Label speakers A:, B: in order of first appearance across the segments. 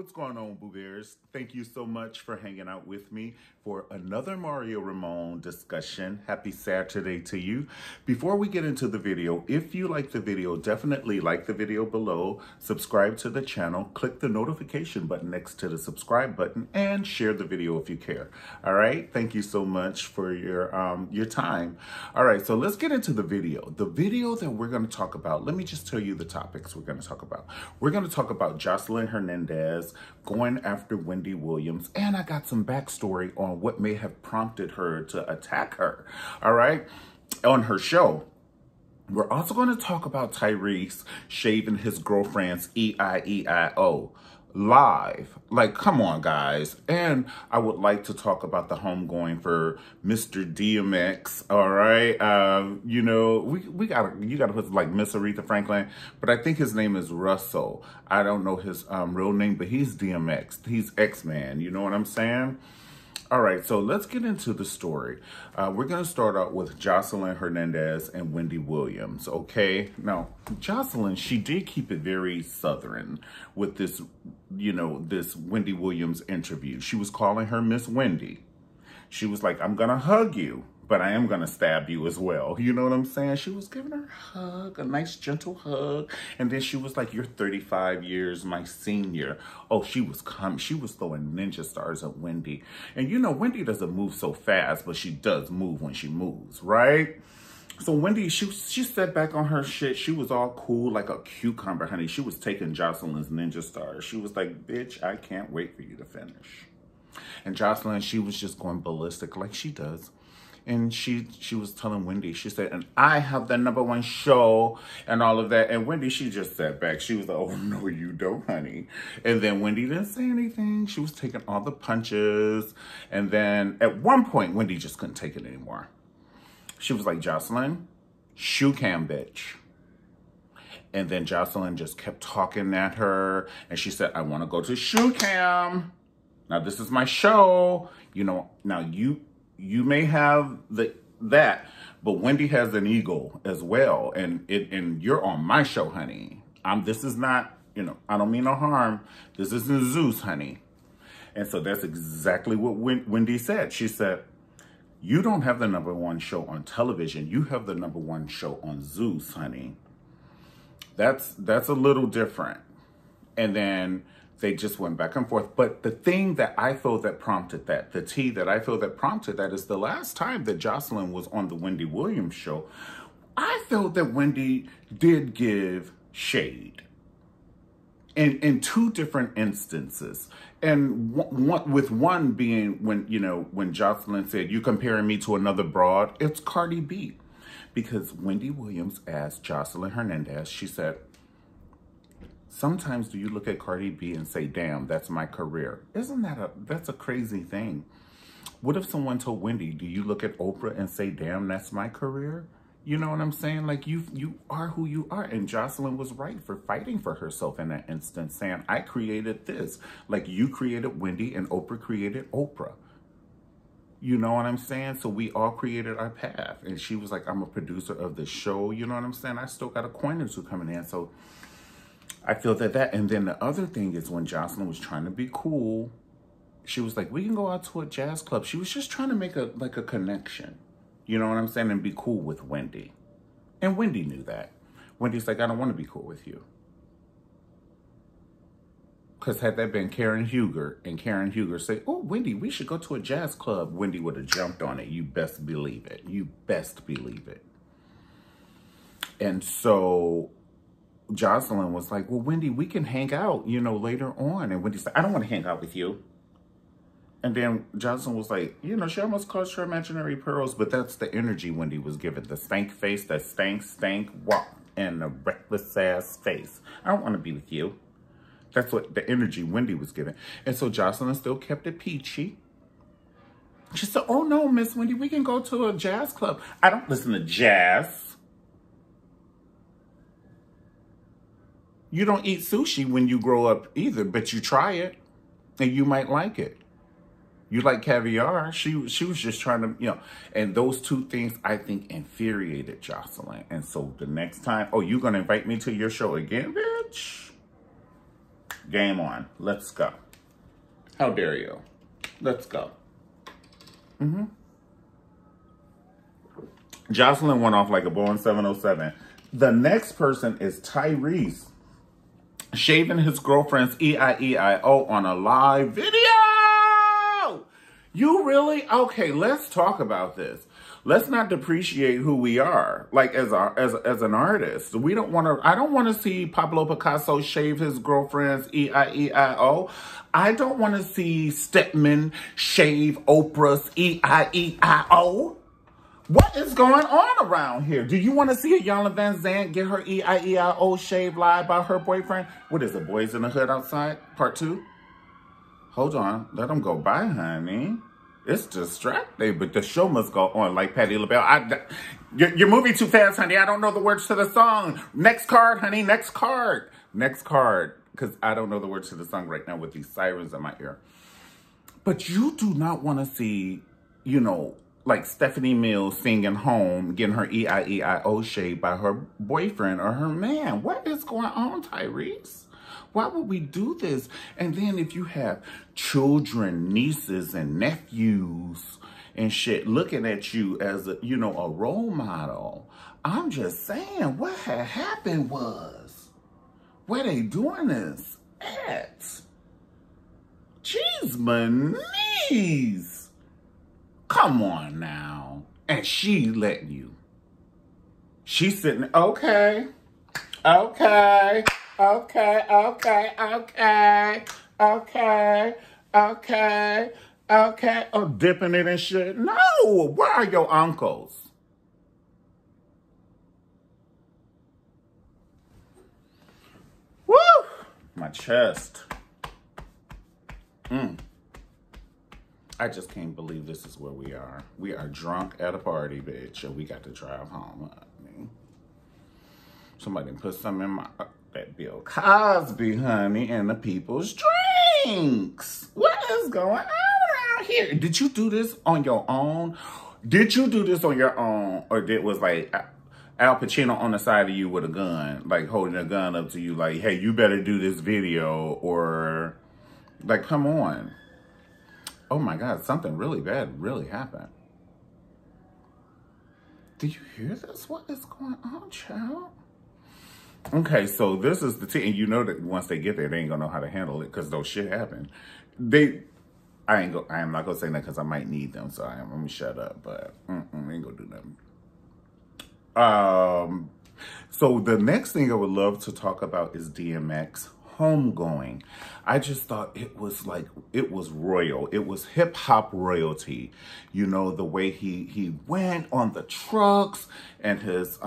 A: What's going on, Boo Bears? Thank you so much for hanging out with me for another Mario Ramon discussion. Happy Saturday to you. Before we get into the video, if you like the video, definitely like the video below, subscribe to the channel, click the notification button next to the subscribe button, and share the video if you care. All right? Thank you so much for your time. All right, so let's get into the video. The video that we're going to talk about, let me just tell you the topics we're going to talk about. We're going to talk about Joseline Hernandez going after Wendy Williams, and I got some backstory on what may have prompted her to attack her, all right, on her show. We're also going to talk about Tyrese shaving his girlfriend's E-I-E-I-O live. Like, come on, guys. And I would like to talk about the homegoing for Mr. DMX, all right? You know, you gotta put like Miss Aretha Franklin, but I think his name is Russell. I don't know his real name, but he's DMX. He's X-Man, you know what I'm saying? All right, so let's get into the story. We're going to start out with Joseline Hernandez and Wendy Williams, okay? Now, Joseline, she did keep it very Southern with this, you know, this Wendy Williams interview. She was calling her Miss Wendy. She was like, I'm going to hug you, but I am going to stab you as well. You know what I'm saying? She was giving her a hug, a nice gentle hug. And then she was like, you're 35 years my senior. Oh, she was throwing ninja stars at Wendy. And you know, Wendy doesn't move so fast, but she does move when she moves, right? So Wendy, she sat back on her shit. She was all cool like a cucumber, honey. She was taking Joseline's ninja stars. She was like, bitch, I can't wait for you to finish. And Joseline, she was just going ballistic like she does. And she was telling Wendy, she said, and I have the #1 show and all of that. And Wendy, she just sat back. She was like, oh, no, you don't, honey. And then Wendy didn't say anything. She was taking all the punches. And then at one point, Wendy just couldn't take it anymore. She was like, Joseline, shoe cam, bitch. And then Joseline just kept talking at her. And she said, I want to go to shoe cam. Now, this is my show. You know, now you may have that, but Wendy has an ego as well. And you're on my show, honey. This is not, you know, I don't mean no harm. This isn't Zeus, honey. And so that's exactly what Wendy said. She said, you don't have the #1 show on television. You have the #1 show on Zeus, honey. That's a little different. And then they just went back and forth. But the thing that I feel that prompted that, the tea that I feel that prompted that is the last time that Joseline was on the Wendy Williams show, I felt that Wendy did give shade in two different instances. And with one being when, you know, when Joseline said, you comparing me to another broad, it's Cardi B. Because Wendy Williams asked Joseline Hernandez, she said, sometimes do you look at Cardi B and say, damn, that's my career? Isn't that's a crazy thing? What if someone told Wendy, do you look at Oprah and say, damn, that's my career? You know what I'm saying? Like, you are who you are. And Joseline was right for fighting for herself in that instance, saying, I created this. Like, you created Wendy and Oprah created Oprah. You know what I'm saying? So we all created our path. And she was like, I'm a producer of the show. You know what I'm saying? I still got a coin or two coming in. So I feel that. And then the other thing is when Joseline was trying to be cool, she was like, we can go out to a jazz club. She was just trying to make a connection. You know what I'm saying? And be cool with Wendy. And Wendy knew that. Wendy's like, I don't want to be cool with you. Because had that been Karen Huger, and Karen Huger said, oh, Wendy, we should go to a jazz club, Wendy would have jumped on it. You best believe it. You best believe it. And so Joseline was like, well, Wendy, we can hang out, you know, later on. And Wendy said, I don't want to hang out with you. And then Joseline was like, you know, she almost clutched her imaginary pearls, but that's the energy Wendy was given. The stank face, that stank walk, and the reckless ass face. I don't want to be with you. That's what the energy Wendy was given. And so Joseline still kept it peachy. She said, oh no, Miss Wendy, we can go to a jazz club. I don't listen to jazz. You don't eat sushi when you grow up either, but you try it and you might like it. You like caviar. She was just trying to, you know, and those two things I think infuriated Joseline. And so the next time, oh, you going to invite me to your show again, bitch? Game on. Let's go. How dare you? Let's go. Joseline went off like a Boeing 707. The next person is Tyrese, shaving his girlfriend's E-I-E-I-O on a live video. You really? Okay, let's talk about this. Let's not depreciate who we are, like as an artist. We don't want to. I don't want to see Pablo Picasso shave his girlfriend's E-I-E-I-O. I don't want to see Stepman shave Oprah's E-I-E-I-O. What is going on around here? Do you want to see a Yana Van Zant get her E-I-E-I-O shaved live by her boyfriend? What is it, Boys in the Hood Outside, part 2? Hold on. Let them go by, honey. It's distracting, but the show must go on like Patti LaBelle. You're moving too fast, honey. I don't know the words to the song. Next card, honey. Next card. Next card. Because I don't know the words to the song right now with these sirens in my ear. But you do not want to see, you know, like Stephanie Mills singing home, getting her E-I-E-I-O shaved by her boyfriend or her man. What is going on, Tyrese? Why would we do this? And then if you have children, nieces, and nephews and shit looking at you as a, you know, a role model, I'm just saying what had happened was, where they doing this at? Jeez, my knees. Come on now. And she letting you. She's sitting, okay. Okay. Okay, okay, okay, okay, okay, okay. Oh, dipping it and shit. No, where are your uncles? Woo! My chest. I just can't believe this is where we are. We are drunk at a party, bitch, and we got to drive home. Honey. Somebody put something in my... that Bill Cosby, honey, and the people's drinks. What is going on around here? Did you do this on your own? Did you do this on your own? Or was like Al Pacino on the side of you with a gun, like holding a gun up to you like, hey, you better do this video, or like, come on. Oh my God, something really bad really happened. Do you hear this? What is going on, child? Okay, so this is the team, and you know that once they get there, they ain't gonna know how to handle it because those shit happen. I am not gonna say that because I might need them, so I'm gonna shut up. But I ain't gonna do nothing. So the next thing I would love to talk about is DMX Homegoing. I just thought it was like, it was royal. It was hip hop royalty. You know, the way he went on the trucks and his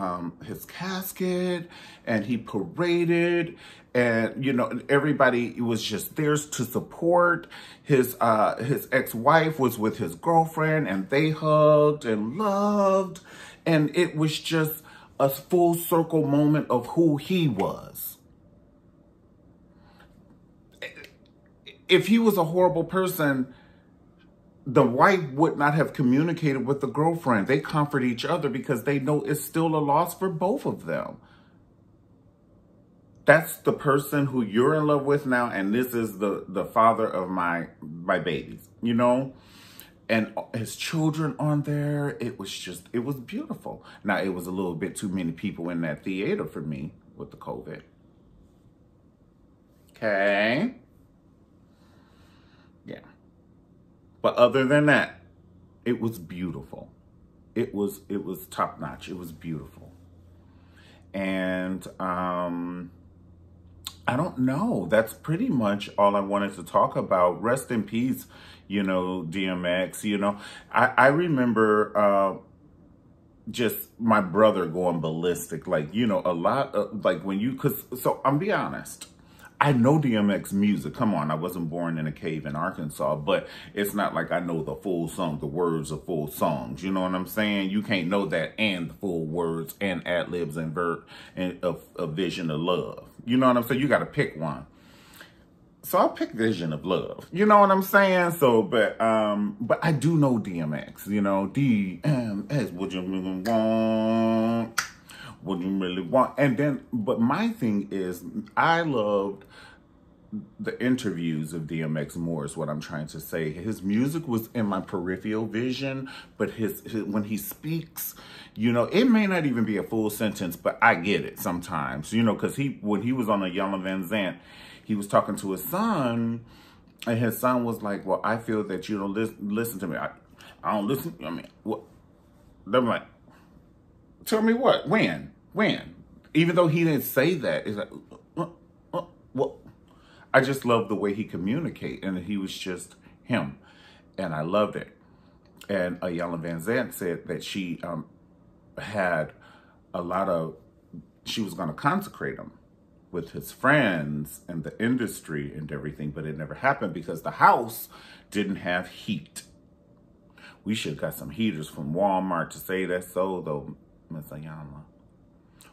A: casket, and he paraded, and you know, everybody was just there to support. His ex-wife was with his girlfriend, and they hugged and loved, and it was just a full circle moment of who he was. If he was a horrible person, the wife would not have communicated with the girlfriend. They comfort each other because they know it's still a loss for both of them. That's the person who you're in love with now, and this is the father of my babies, you know? And his children on there, it was beautiful. Now, it was a little bit too many people in that theater for me with the COVID. Okay. Yeah. But other than that, it was beautiful. It was top notch. It was beautiful. And I don't know. That's pretty much all I wanted to talk about. Rest in peace, you know, DMX. You know, I remember just my brother going ballistic. Like, you know, a lot of, like, when you, so I'm be honest. I know DMX music. Come on, I wasn't born in a cave in Arkansas, but it's not like I know the full song, the words of full songs. You know what I'm saying? You can't know that and the full words and ad-libs and a vision of love. You know what I'm saying? You got to pick one. So I'll pick Vision of Love. You know what I'm saying? So, but I do know DMX. You know, DMX, what you really want? What you really want? And then, but my thing is, I loved the interviews of DMX more is what I'm trying to say. His music was in my peripheral vision, but his when he speaks, you know, it may not even be a full sentence, but I get it sometimes, you know, because when he was on a Yellow Van Zant, he was talking to his son, and his son was like, well, I feel that you don't listen to me. I don't listen. I mean, what? They're like, tell me what? When? Even though he didn't say that, it's like, well, I just love the way he communicated, and he was just him, and I loved it. And Iyanla Vanzant said that she had a lot of, she was going to consecrate him with his friends and the industry and everything, but it never happened because the house didn't have heat. We should have got some heaters from Walmart to say that so, though, Miss Iyanla.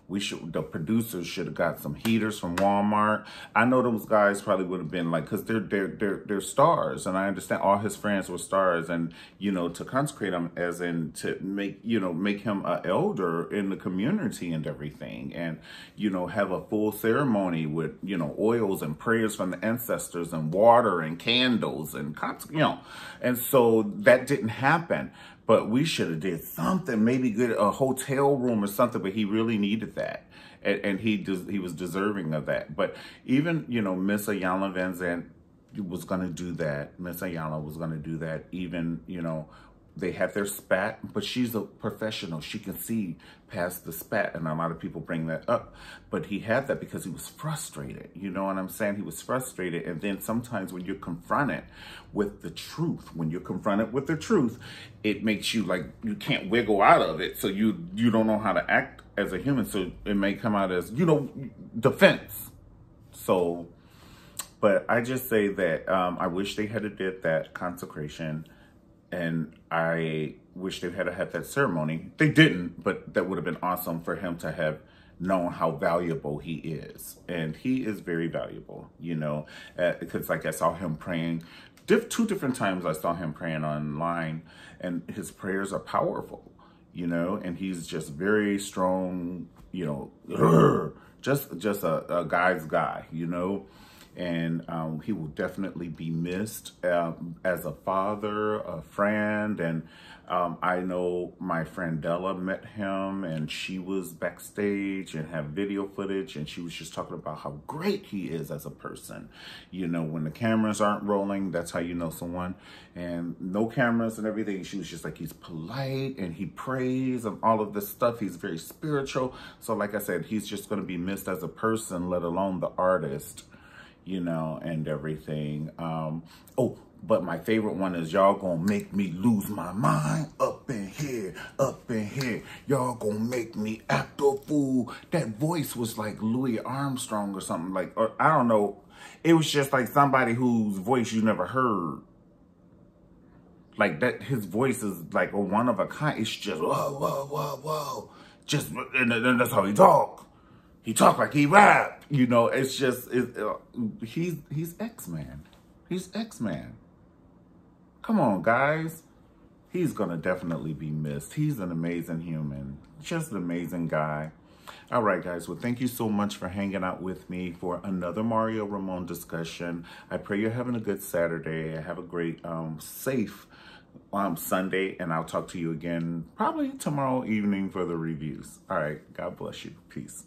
A: The producers should have got some heaters from Walmart. I know those guys probably would have been like, because they're stars, and I understand all his friends were stars, and you know, to consecrate him as in to make him an elder in the community and everything, and you know, have a full ceremony with oils and prayers from the ancestors and water and candles and and so that didn't happen. But we should have did something, maybe get a hotel room or something, but he really needed that. And he was deserving of that. But even, Miss Iyanla Vanzant was going to do that. Miss Iyanla was going to do that. Even, they had their spat, but she's a professional. She can see past the spat, and a lot of people bring that up. But he had that because he was frustrated. You know what I'm saying? He was frustrated, and then sometimes when you're confronted with the truth, it makes you like you can't wiggle out of it, so you don't know how to act as a human. So it may come out as defense. So, but I just say that I wish they had did that consecration. And I wish they had that ceremony. They didn't, but that would have been awesome for him to have known how valuable he is. And he is very valuable, because like I saw him praying. 2 different times I saw him praying online, and his prayers are powerful, and he's just very strong, just a guy's guy, And he will definitely be missed as a father, a friend. And I know my friend Della met him, and she was backstage and have video footage. And she was just talking about how great he is as a person. When the cameras aren't rolling, that's how you know someone. And no cameras and everything. She was just like, he's polite and he prays and all of this stuff. He's very spiritual. So like I said, he's just going to be missed as a person, let alone the artist. And everything. But my favorite one is y'all gonna make me lose my mind up in here. Y'all gonna make me act a fool. That voice was like Louis Armstrong or something, or I don't know. It was just like somebody whose voice you never heard. Like that, his voice is like a one of a kind. It's just whoa. Just, and that's how he talk. He talk like he rap, it's just, he's X-Man. He's X-Man. Come on, guys. He's going to definitely be missed. He's an amazing human. Just an amazing guy. All right, guys. Well, thank you so much for hanging out with me for another Mario Ramon discussion. I pray you're having a good Saturday. Have a great, safe Sunday, and I'll talk to you again probably tomorrow evening for the reviews. All right. God bless you. Peace.